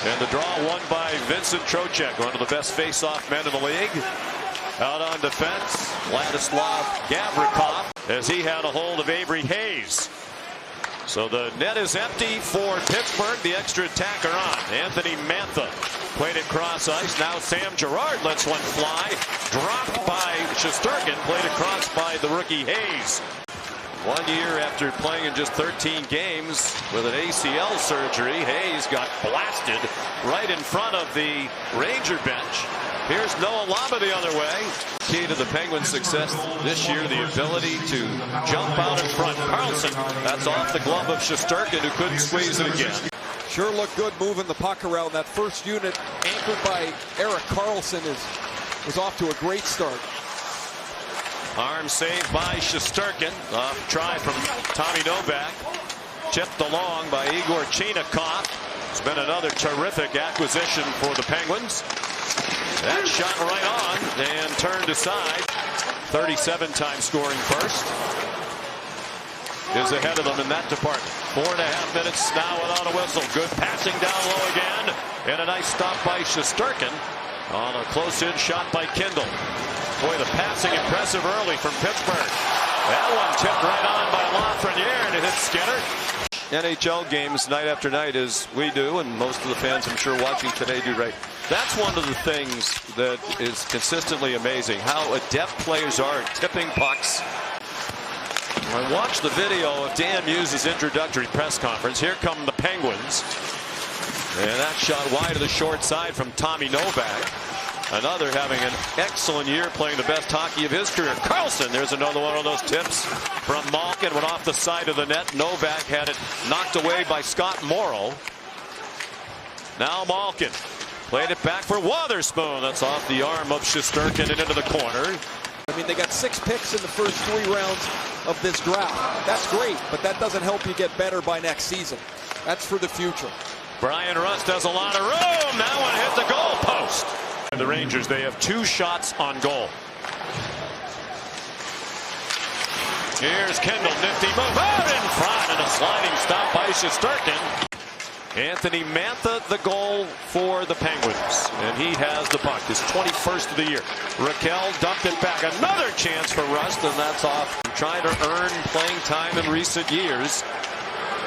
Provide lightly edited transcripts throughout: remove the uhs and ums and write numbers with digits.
And the draw won by Vincent Trocheck, one of the best face-off men in the league. Out on defense, Vladislav Gavrikov, as he had a hold of Avery Hayes. So the net is empty for Pittsburgh. The extra attacker on. Anthony Mantha played it cross ice. Now Sam Girard lets one fly. Dropped by Shesterkin. Played across by the rookie Hayes. 1 year after playing in just 13 games with an ACL surgery, Hayes got blasted right in front of the Ranger bench. Here's Noah Lamba the other way. Key to the Penguins' success this year, the ability to jump out in front. Carlson, that's off the glove of Shesterkin, who couldn't squeeze it again. Sure looked good moving the puck around. That first unit, anchored by Erik Karlsson, is off to a great start. Arm saved by Shesterkin. Try from Tommy Novak. Chipped along by Igor Chinakhov. It's been another terrific acquisition for the Penguins. That shot right on and turned aside. 37 times scoring first. Is ahead of them in that department. 4.5 minutes now without a whistle. Good passing down low again. And a nice stop by Shesterkin on a close-in shot by Kindle. Boy, the passing impressive early from Pittsburgh. That one tipped right on by Lafreniere, and it hit Skinner. NHL games night after night, as we do, and most of the fans I'm sure watching today do, right. That's one of the things that is consistently amazing, how adept players are at tipping pucks. I watched the video of Dan Muse's introductory press conference. Here come the Penguins. And that shot wide of the short side from Tommy Novak. Another having an excellent year, playing the best hockey of his career. Carlson, there's another one of those tips from Malkin. Went off the side of the net. Novak had it knocked away by Scott Morrow. Now Malkin played it back for Wotherspoon. That's off the arm of Shesterkin and into the corner. I mean, they got 6 picks in the first 3 rounds of this draft. That's great, but that doesn't help you get better by next season. That's for the future. Brian Rust has a lot of room. That one hit the goal post. And the Rangers, they have 2 shots on goal. Here's Kendall, nifty move out in front, and a sliding stop by Shesterkin. Anthony Mantha, the goal for the Penguins, and he has the puck, his 21st of the year. Raquel dumped it back. Another chance for Rust, and that's off. Trying to earn playing time in recent years.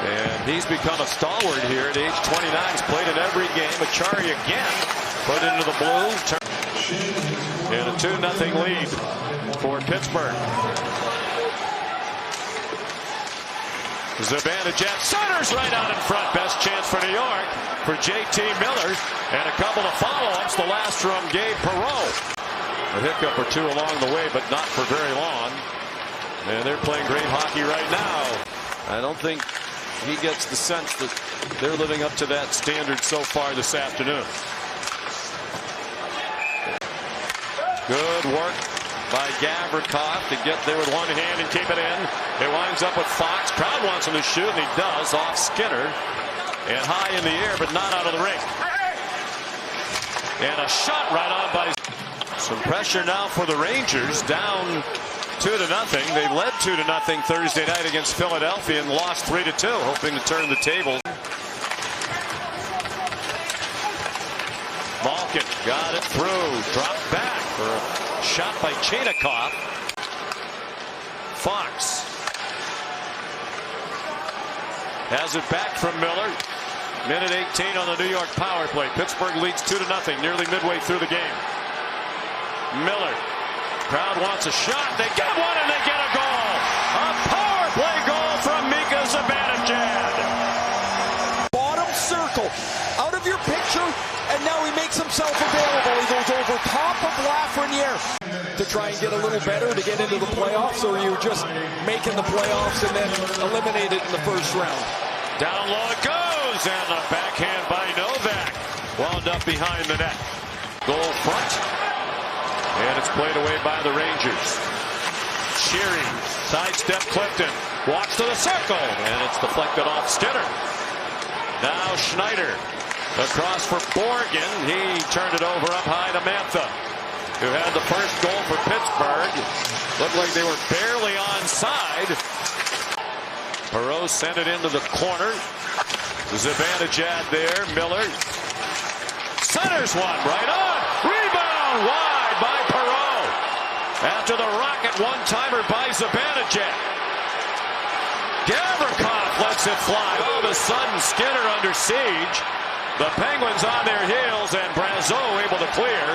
And he's become a stalwart here at age 29. He's played in every game. Achari again put into the blue. And a 2-0 lead for Pittsburgh. Zibanejad centers right out in front. Best chance for New York for J.T. Miller. And a couple of follow-ups. The last from Gabe Perreault. A hiccup or two along the way, but not for very long. And they're playing great hockey right now. I don't think he gets the sense that they're living up to that standard so far this afternoon. Good work by Gavrikov to get there with one hand and keep it in. It winds up with Fox. Crowd wants him to shoot, and he does, off Skinner. And high in the air, but not out of the ring. And a shot right on by... Some pressure now for the Rangers, down 2-0. They led 2-0 Thursday night against Philadelphia and lost 3-2, hoping to turn the table. Malkin got it through, dropped back for a shot by Chinakhov. Fox has it back from Miller. Minute 18 on the New York power play. Pittsburgh leads 2-0, nearly midway through the game. Miller. Crowd wants a shot. They get one and they get a goal. A power play goal from Mika Zibanejad. Bottom circle. Out of your picture, and now he makes himself available. He goes over top of Lafreniere to try and get a little better to get into the playoffs, or you're just making the playoffs and then eliminated in the first round. Down low it goes, and a backhand by Novak. Wound up behind the net. Goal front. And it's played away by the Rangers. Sheary, sidestep Clifton, walks to the circle, and it's deflected off Skinner. Now Schneider, across for Borgen. He turned it over up high to Mantha, who had the first goal for Pittsburgh. Looked like they were barely onside. Perreault sent it into the corner. Zibanejad there, Miller. centers one right on. Rebound wide by Perreault. After the rocket one-timer by Zibanejad. Gavrikov lets it fly. All of a sudden, Skinner under siege. The Penguins on their heels, and Brazeau able to clear.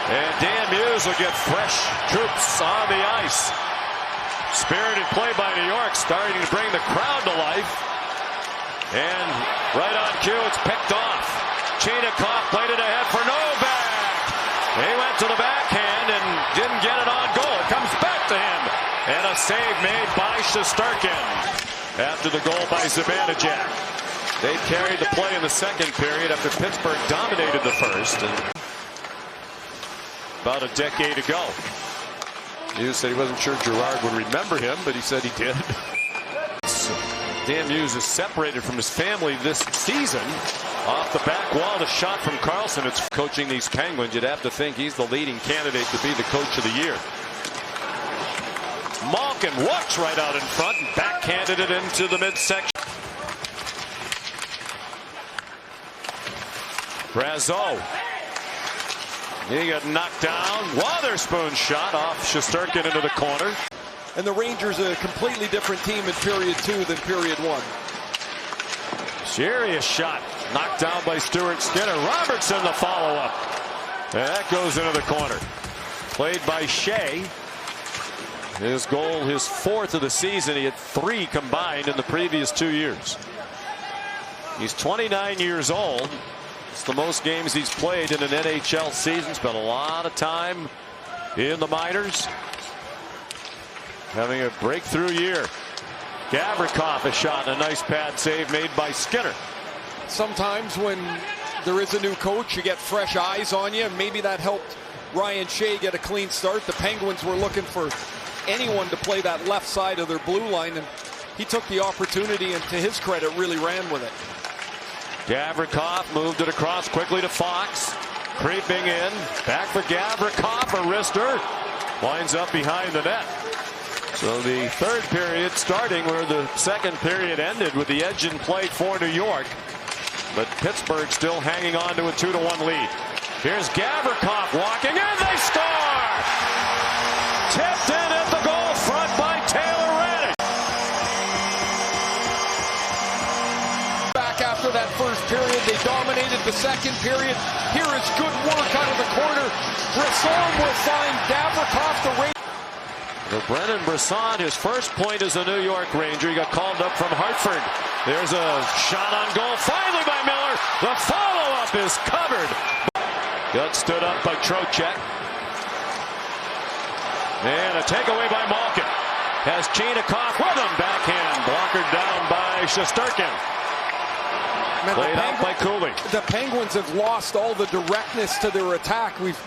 And Dan Muse will get fresh troops on the ice. Spirited play by New York, starting to bring the crowd to life. And right on cue, it's picked off. Chinakhov played it ahead for Novak. He went to the backhand and didn't get it on goal. It comes back to him. And a save made by Shesterkin after the goal by Zibanejad. They carried the play in the second period after Pittsburgh dominated the first. And about a decade ago. Muse said he wasn't sure Gerard would remember him, but he said he did. Dan Muse is separated from his family this season. Off the back wall, the shot from Carlson. It's coaching these Penguins. You'd have to think he's the leading candidate to be the coach of the year. Malkin walks right out in front and backhanded it into the midsection. Brazeau. He got knocked down. Wotherspoon shot off Shesterkin into the corner. And the Rangers are a completely different team in period 2 than period 1. Serious shot. Knocked down by Stuart Skinner. Robertson the follow-up. That goes into the corner. Played by Shea. His goal, his 4th of the season. He had 3 combined in the previous 2 years. He's 29 years old. It's the most games he's played in an NHL season. Spent a lot of time in the minors. Having a breakthrough year. Gavrikov a shot and a nice pad save made by Skinner. Sometimes when there is a new coach, you get fresh eyes on you. Maybe that helped Ryan Shea get a clean start. The Penguins were looking for anyone to play that left side of their blue line, and he took the opportunity and, to his credit, really ran with it. Gavrikov moved it across quickly to Fox. Creeping in. Back for Gavrikov. A wrister. Winds up behind the net. So the third period starting where the second period ended with the edge in play for New York. But Pittsburgh still hanging on to a 2-1 lead. Here's Gavrikov walking in. They score! Tipped in at the goal front by Taylor Reddick. Back after that first period, they dominated the second period. Here is good work out of the corner. Brisson will find Gavrikov the Ranger. Brennan Brisson, his first point as a New York Ranger. He got called up from Hartford. There's a shot on goal finally by Miller. The follow-up is covered. Got stood up by Trocheck. And a takeaway by Malkin. Has Chinakhov with him. Backhand blockered down by Shesterkin. Played out by Cooley. The Penguins have lost all the directness to their attack. We've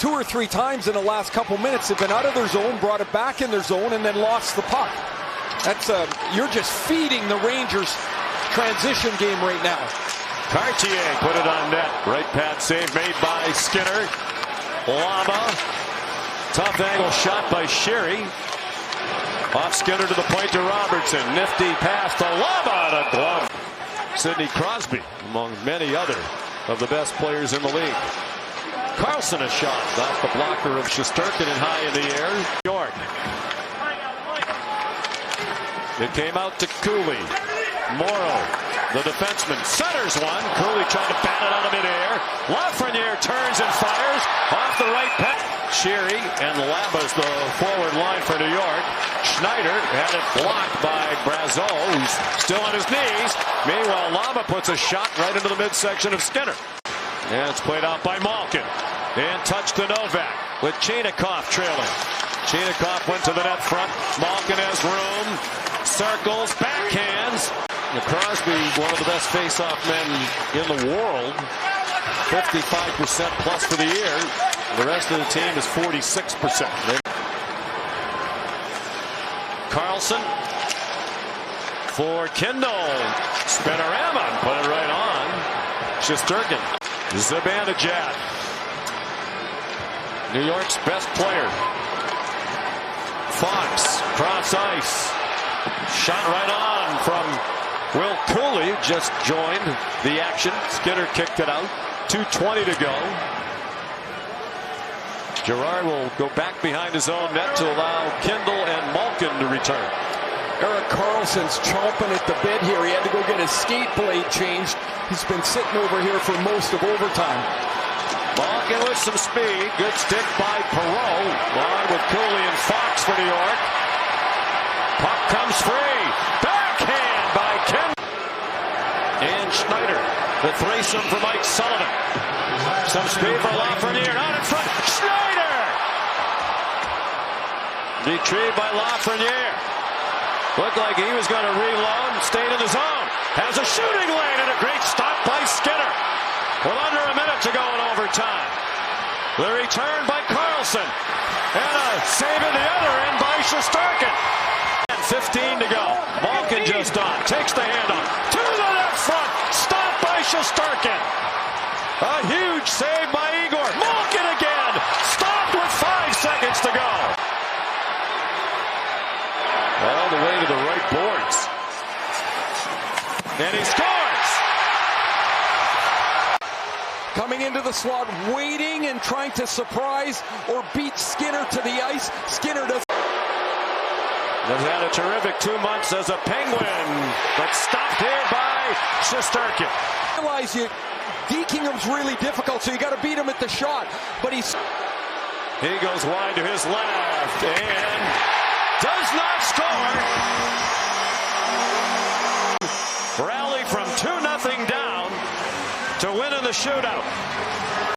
2 or 3 times in the last couple minutes they've been out of their zone, brought it back in their zone, and then lost the puck. That's you're just feeding the Rangers transition game right now. Cartier put it on net. Right pad save made by Skinner. Lama. Tough angle shot by Sherry. Off Skinner to the point to Robertson. Nifty pass to Lama on a glove. Sidney Crosby, among many other of the best players in the league. Carlson a shot off the blocker of Shesterkin and high in the air. York. It came out to Cooley. Morrow, the defenseman, centers one. Cooley trying to bat it out of midair. Lafreniere turns and fires off the right pad. Sherry and Laba's the forward line for New York. Schneider had it blocked by Brazeau, who's still on his knees. Meanwhile, Lama puts a shot right into the midsection of Skinner. And it's played out by Malkin. And touched to Novak with Chinakhov trailing. Chinakhov went to the net front. Malkin has room. Circles, backhands. Crosby, one of the best face-off men in the world. 55% plus for the year. The rest of the team is 46%. Carlson for Kindle. Spinorama put it right on. Shesterkin. Zibanejad. New York's best player. Fox, cross ice. Shot right on from Will Cooley. Just joined the action. Skinner kicked it out. 2:20 to go. Girard will go back behind his own net to allow Kindle and Malkin to return. Erik Karlsson's chomping at the bit here. He had to go get his skate blade changed. He's been sitting over here for most of overtime. Malkin with some speed. Good stick by Perreault. On with Cooley and Fox for New York. Puck comes free. Backhand by Kindle. And Schneider. The threesome for Mike Sullivan. Some speed for Lafreniere. Out in front. Schneider! Retrieved by Lafreniere. Looked like he was going to reload and stayed in the zone. Has a shooting lane and a great stop by Skinner. With under a minute to go in overtime. The return by Karlsson. And a save in the other end by Shesterkin. And 15 to go. Malkin just on. Takes the handoff. To the left front. Stop by Shesterkin. A huge save by Igor. Malkin again. Stopped with 5 seconds to go. All the way to the right boards. And he scores. Coming into the slot, waiting and trying to surprise or beat Skinner to the ice. Skinner does. Has had a terrific 2 months as a Penguin, but stopped here by Shesterkin. Realize you, Dekingham's really difficult, so you got to beat him at the shot. But he goes wide to his left and does not score. Rally from 2-0 down to win in the shootout.